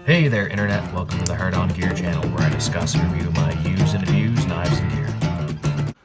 Hey there, Internet. Welcome to the Hard On Gear channel, where I discuss and review my used and abused knives and gear.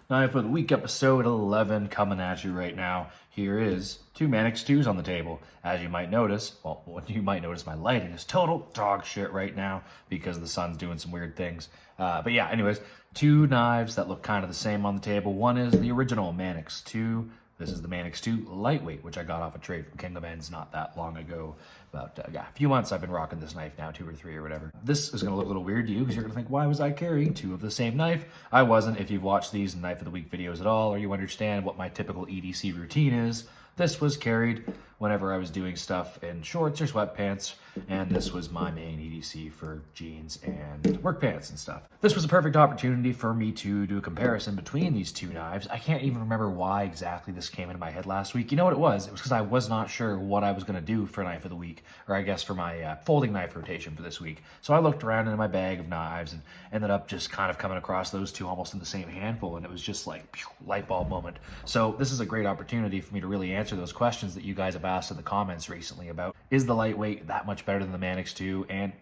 Now, for the week episode 11 coming at you right now, here is two Manix 2s on the table. As you might notice, my lighting is total dog shit right now because the sun's doing some weird things. But yeah, anyways, two knives that look kind of the same on the table. One is the original Manix 2. This is the Manix 2 Lightweight, which I got off a trade from King of Ends not that long ago. About a few months I've been rocking this knife now, 2 or 3 or whatever. This is going to look a little weird to you because you're going to think, why was I carrying two of the same knife? I wasn't. If you've watched these Knife of the Week videos at all, or you understand what my typical EDC routine is, this was carried whenever I was doing stuff in shorts or sweatpants, and this was my main EDC for jeans and work pants and stuff. This was a perfect opportunity for me to do a comparison between these two knives. I can't even remember why exactly this came into my head last week. You know what it was? It was because I was not sure what I was going to do for Knife of the Week, or I guess for my folding knife rotation for this week. So I looked around into my bag of knives and ended up just kind of coming across those two almost in the same handful, and it was just like, pew, light bulb moment. So this is a great opportunity for me to really answer those questions that you guys have asked in the comments recently about, is the Lightweight that much better than the Manix 2? And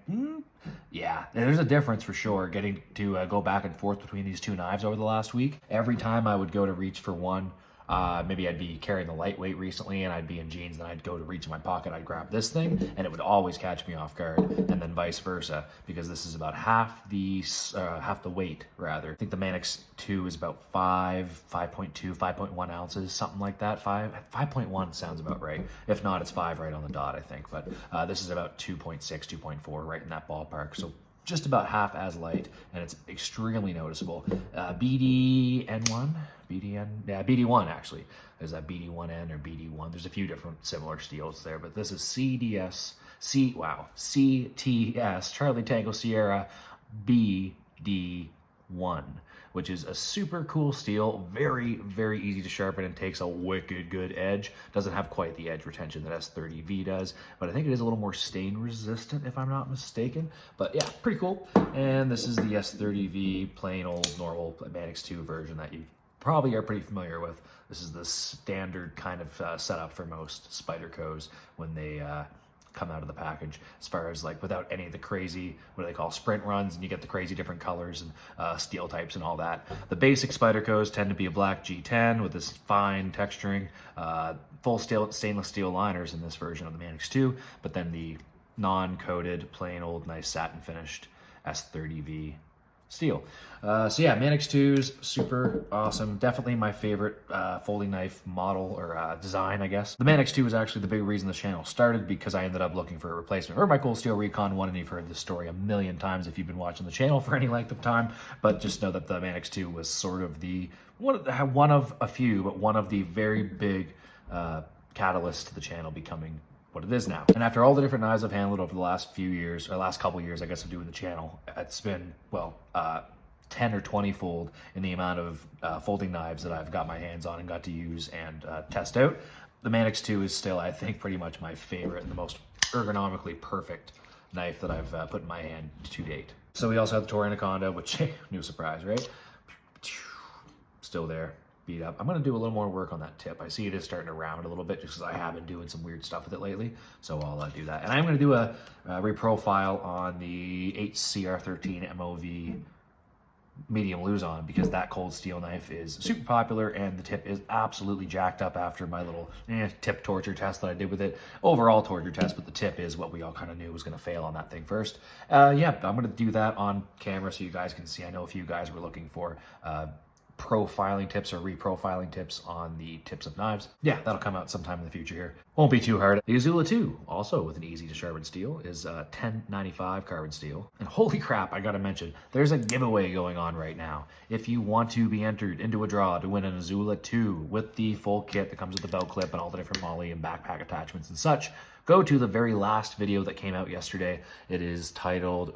yeah, there's a difference for sure getting to go back and forth between these two knives over the last week. Every time I would go to reach for one, maybe I'd be carrying the Lightweight recently and I'd be in jeans, and I'd go to reach in my pocket, I'd grab this thing, and it would always catch me off guard, and then vice versa, because this is about half the weight, rather. I think the Manix 2 is about 5.2, 5.1 ounces, something like that. 5.1 sounds about right. If not, it's 5 right on the dot, I think, but this is about 2.6, 2.4, right in that ballpark. So just about half as light, and it's extremely noticeable. BD1 actually. There's that BD1N or BD1. There's a few different similar steels there, but this is CTS, Charlie Tango Sierra BD1, which is a super cool steel, very, very easy to sharpen and takes a wicked good edge. Doesn't have quite the edge retention that S30V does, but I think it is a little more stain resistant if I'm not mistaken. But yeah, pretty cool. And this is the S30V plain old normal Manix 2 version that you probably are pretty familiar with. This is the standard kind of setup for most Spydercos when they come out of the package, as far as like without any of the crazy, what do they call, sprint runs, and you get the crazy different colors and steel types and all that. The basic Spydercos tend to be a black G10 with this fine texturing, full stainless steel liners in this version of the Manix 2, but then the non-coated, plain old nice satin finished S30V steel. So yeah, Manix 2's super awesome. Definitely my favorite folding knife model or design, I guess. The Manix 2 was actually the big reason the channel started, because I ended up looking for a replacement for my Cold Steel Recon 1, and you've heard this story a million times if you've been watching the channel for any length of time. But just know that the Manix 2 was sort of the one of a few, but one of the very big catalysts to the channel becoming what it is now. And after all the different knives I've handled over the last few years, or last couple years, I guess, of doing the channel, it's been, well, 10 or 20 fold in the amount of folding knives that I've got my hands on and got to use and test out. The Manix 2 is still, I think, pretty much my favorite and the most ergonomically perfect knife that I've put in my hand to date. So we also have the Tor Anaconda, which, no surprise, right? Still there. Beat up. I'm going to do a little more work on that tip. I see it is starting to round a little bit just because I have been doing some weird stuff with it lately. So I'll do that. And I'm going to do a reprofile on the HCR13 MOV medium Luzon, because that cold steel knife is super popular and the tip is absolutely jacked up after my little tip torture test that I did with it. Overall torture test, but the tip is what we all kind of knew was going to fail on that thing first. Yeah, I'm going to do that on camera so you guys can see. I know a few guys were looking for profiling tips or reprofiling tips on the tips of knives. Yeah, that'll come out sometime in the future here. Won't be too hard. The Izula 2, also with an easy to sharpen steel, is 1095 carbon steel. And holy crap, I gotta mention, there's a giveaway going on right now. If you want to be entered into a draw to win an Izula 2 with the full kit that comes with the belt clip and all the different MOLLE and backpack attachments and such, go to the very last video that came out yesterday. It is titled,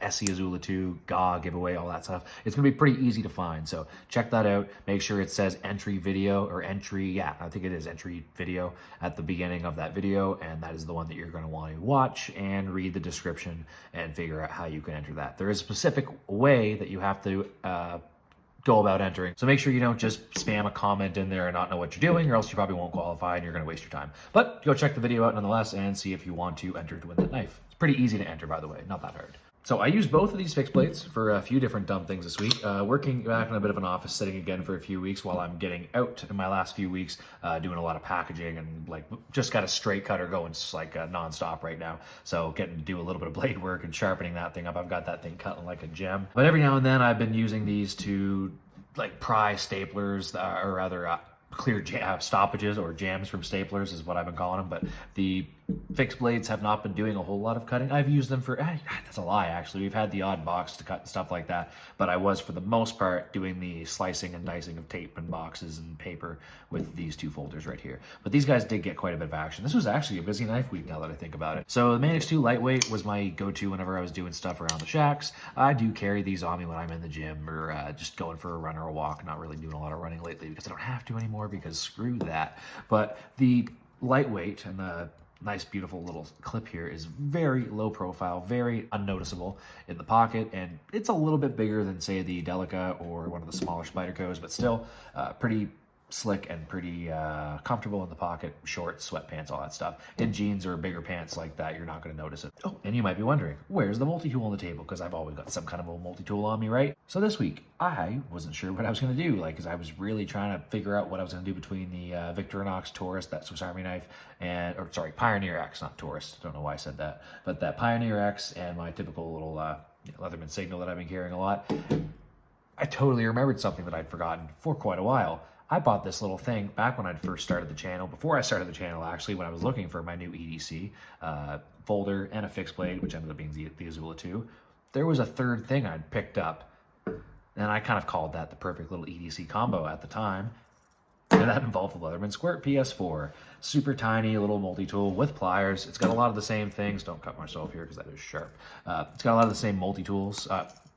SE Izula 2, GA giveaway, all that stuff. It's gonna be pretty easy to find, so check that out. Make sure it says entry video, or entry, yeah, I think it is entry video at the beginning of that video, and that is the one that you're gonna want to watch and read the description and figure out how you can enter that. There is a specific way that you have to go about entering. So make sure you don't just spam a comment in there and not know what you're doing, or else you probably won't qualify and you're going to waste your time. But go check the video out nonetheless and see if you want to enter to win that knife. It's pretty easy to enter, by the way, not that hard. So I used both of these fixed plates for a few different dumb things this week. Working back in a bit of an office setting again for a few weeks while I'm getting out in my last few weeks, doing a lot of packaging and like just got a straight cutter going like nonstop right now. So getting to do a little bit of blade work and sharpening that thing up. I've got that thing cutting like a gem. But every now and then I've been using these to like pry staplers, or rather clear stoppages or jams from staplers is what I've been calling them. But the fixed blades have not been doing a whole lot of cutting. I've used them for, that's a lie actually. We've had the odd box to cut and stuff like that, but I was for the most part doing the slicing and dicing of tape and boxes and paper with these two folders right here. But these guys did get quite a bit of action. This was actually a busy knife week now that I think about it. So the Manix 2 Lightweight was my go-to whenever I was doing stuff around the shacks. I do carry these on me when I'm in the gym or just going for a run or a walk. Not really doing a lot of running lately because I don't have to anymore because screw that. But the Lightweight and the nice beautiful little clip here is very low profile, very unnoticeable in the pocket, and it's a little bit bigger than say the Delica or one of the smaller Spydercos, but still pretty slick and pretty comfortable in the pocket. Shorts, sweatpants, all that stuff. In jeans or bigger pants like that, you're not going to notice it. Oh, and you might be wondering, where's the multi-tool on the table? Because I've always got some kind of a multi-tool on me, right? So this week, I wasn't sure what I was going to do, because I was really trying to figure out what I was going to do between the Victorinox Taurus, that Swiss Army knife, and, or sorry, Pioneer X, not Taurus. Don't know why I said that. But that Pioneer X and my typical little Leatherman Signal that I've been carrying a lot. I totally remembered something that I'd forgotten for quite a while. I bought this little thing back when I'd first started the channel, before I started the channel actually, when I was looking for my new EDC folder and a fixed blade, which ended up being the Azula 2. There was a third thing I'd picked up, and I kind of called that the perfect little EDC combo at the time. And that involved the Leatherman Squirt PS4. Super tiny little multi-tool with pliers. It's got a lot of the same things. Don't cut myself here because that is sharp. It's got a lot of the same multi-tools.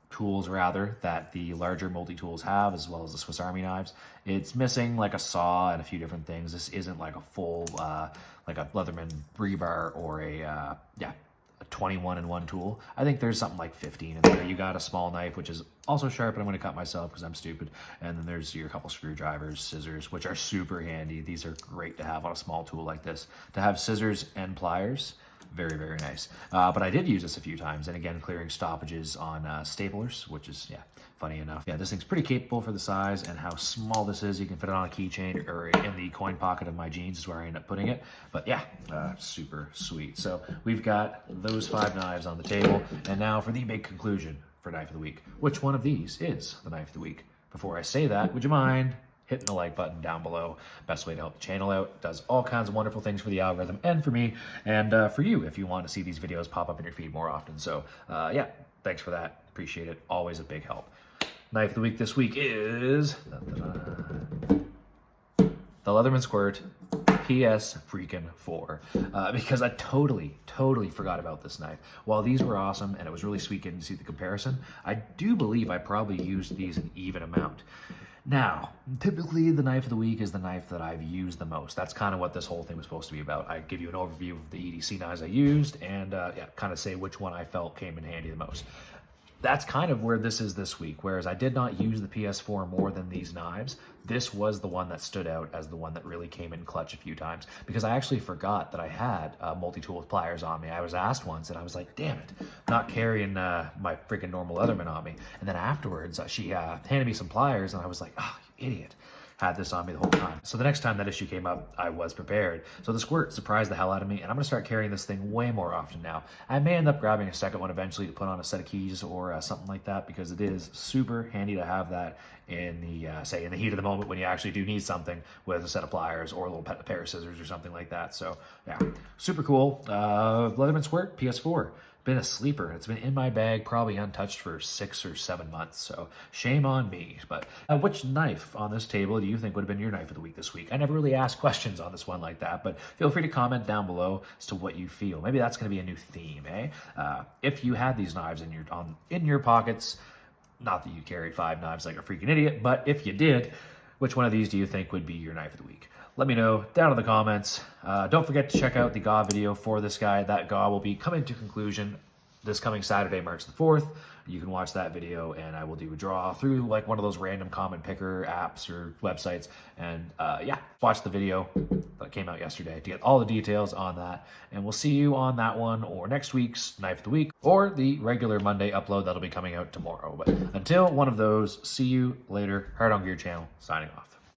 Tools rather that the larger multi-tools have, as well as the Swiss Army knives. It's missing like a saw and a few different things. This isn't like a full like a Leatherman rebar or a 21-in-1 tool. I think there's something like 15 in there. You got a small knife, which is also sharp, and I'm going to cut myself because I'm stupid. And then there's your couple screwdrivers, scissors, which are super handy. These are great to have on a small tool like this. To have scissors and pliers, very, very nice. But I did use this a few times, and again, clearing stoppages on staplers, which is, funny enough. Yeah, this thing's pretty capable for the size and how small this is. You can fit it on a keychain or in the coin pocket of my jeans is where I end up putting it. But yeah, super sweet. So we've got those 5 knives on the table, and now for the big conclusion for Knife of the Week. Which one of these is the Knife of the Week? Before I say that, would you mind hitting the like button down below? Best way to help the channel out. Does all kinds of wonderful things for the algorithm and for me, and for you if you want to see these videos pop up in your feed more often. So yeah, thanks for that. Appreciate it. Always a big help. Knife of the Week this week is the Leatherman Squirt PS freaking 4, because I totally forgot about this knife. While these were awesome and it was really sweet getting to see the comparison, I do believe I probably used these an even amount. Now, typically the Knife of the Week is the knife that I've used the most. That's kind of what this whole thing was supposed to be about. I give you an overview of the EDC knives I used and kind of say which one I felt came in handy the most. That's kind of where this is this week. Whereas I did not use the PS4 more than these knives, this was the one that stood out as the one that really came in clutch a few times, because I actually forgot that I had a multi-tool with pliers on me. I was asked once and I was like, damn it, not carrying my freaking normal Leatherman on me. And then afterwards she handed me some pliers and I was like, oh, you idiot. Had this on me the whole time. So the next time that issue came up, I was prepared. So the Squirt surprised the hell out of me, and I'm going to start carrying this thing way more often now. I may end up grabbing a second one eventually to put on a set of keys or something like that, because it is super handy to have that in the, say, in the heat of the moment when you actually do need something with a set of pliers or a little pair of scissors or something like that. So yeah, super cool. Leatherman Squirt PS4. Been a sleeper. It's been in my bag, probably untouched for 6 or 7 months, so shame on me. But which knife on this table do you think would have been your Knife of the Week this week? I never really asked questions on this one like that, but feel free to comment down below as to what you feel. Maybe that's going to be a new theme, eh? If you had these knives in your pockets, not that you carry 5 knives like a freaking idiot, but if you did, which one of these do you think would be your Knife of the Week? Let me know down in the comments. Don't forget to check out the GAW video for this guy. That GAW will be coming to conclusion this coming Saturday, March the 4th. You can watch that video, and I will do a draw through like one of those random comment picker apps or websites. And yeah, watch the video that came out yesterday to get all the details on that. And we'll see you on that one, or next week's Knife of the Week, or the regular Monday upload that'll be coming out tomorrow. But until one of those, see you later. Hard on Gear channel, signing off.